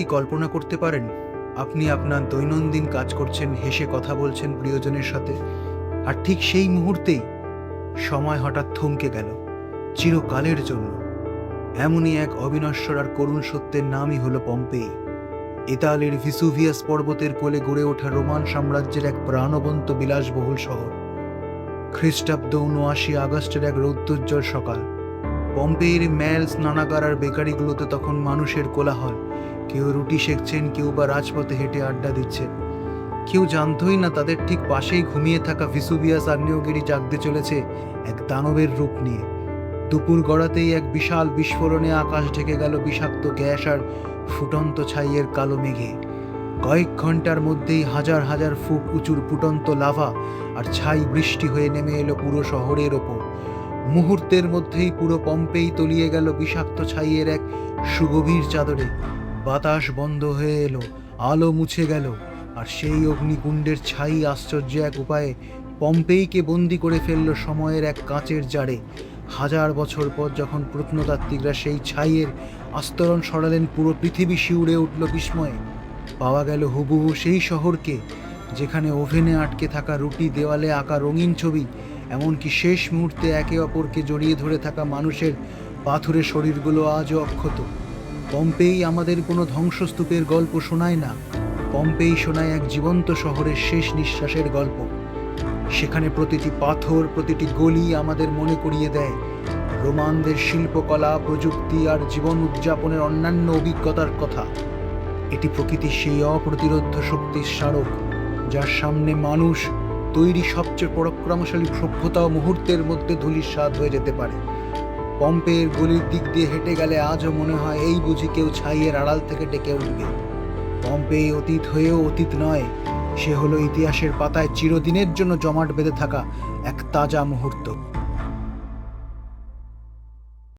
কি কল্পনা করতে পারেন আপনি আপনার দৈনন্দিন কাজ করছেন, হেসে কথা বলছেন প্রিয়জনের সাথে, আর ঠিক সেই মুহূর্তেই সময় হঠাৎ থমকে গেল চিরকালের জন্য। এমনই এক অবিনশ্বর আর করুণ সত্যের নামই হলো পম্পেই। ইতালির ভিসুভিয়াস পর্বতের কোলে গড়ে ওঠা রোমান সাম্রাজ্যের এক প্রাণবন্ত বিলাসবহুল শহর। খ্রিস্টাব্দ ৭৯ আগস্টের এক রৌদ্রোজ্জ্বল সকাল। পম্পেইয়ের ম্যাল, স্নানাগার আর বেকারিগুলোতে তখন মানুষের কোলাহল। কেউ রুটি সেঁকছেন, কেউ বা রাজপথে হেঁটে আড্ডা দিচ্ছেন। কেউ জানতই না তাদের ঠিক পাশেই ঘুমিয়ে থাকা ভিসুভিয়াস আগ্নেয়গিরি জাগতে চলেছে এক দানবের রূপ নিয়ে। দুপুর গড়াতেই এক বিশাল বিস্ফোরণে আকাশ ঢেকে গেল বিষাক্ত গ্যাস আর ফুটন্ত ছাইয়ের কালো মেঘে। কয়েক ঘন্টার মধ্যেই হাজার হাজার ফুট উঁচুর ফুটন্ত লাভা আর ছাই বৃষ্টি হয়ে নেমে এলো পুরো শহরের ওপর। মুহূর্তের মধ্যেই পুরো পম্পেই তলিয়ে গেল বিষাক্ত ছাইয়ের এক সুগভীর চাদরে। বাতাস বন্ধ হয়ে এলো, আলো মুছে গেল, আর সেই অগ্নিকুণ্ডের ছাই আশ্চর্য এক উপায়ে পম্পেইকে বন্দি করে ফেলল সময়ের এক কাঁচের জারে। হাজার বছর পর যখন প্রত্নতাত্ত্বিকরা সেই ছাইয়ের আস্তরণ সরালেন, পুরো পৃথিবী শিউরে উঠল বিস্ময়ে। পাওয়া গেল হুবহু সেই শহরকে, যেখানে ওভেনে আটকে থাকা রুটি, দেওয়ালে আঁকা রঙিন ছবি, এমনকি শেষ মুহূর্তে একে অপরকে জড়িয়ে ধরে থাকা মানুষের পাথুরে শরীরগুলো আজও অক্ষত। পম্পেই আমাদের কোনো ধ্বংসস্তূপের গল্প শোনায় না, পম্পেই শোনায় এক জীবন্ত শহরের শেষ নিঃশ্বাসের গল্প। সেখানে প্রতিটি পাথর, প্রতিটি গলি আমাদের মনে করিয়ে দেয় রোমানদের শিল্পকলা, প্রযুক্তি আর জীবন উদযাপনের অন্যান্য অভিজ্ঞতার কথা। এটি প্রকৃতির সেই অপ্রতিরোধ্য শক্তির স্মারক, যার সামনে মানুষ তৈরি সবচেয়ে পরাক্রমশালী সভ্যতাও মুহূর্তের মধ্যে ধূলিসাৎ হয়ে যেতে পারে। পম্পের গলির দিক দিয়ে হেঁটে গেলে আজও মনে হয় এই বুঝি কেউ ছাইয়ের আড়াল থেকে ডেকে উঠবে। পম্পেই অতীত হয়েও অতীত নয়, সে হলো ইতিহাসের পাতায় চিরদিনের জন্য জমাট বেঁধে থাকা এক তাজা মুহূর্ত।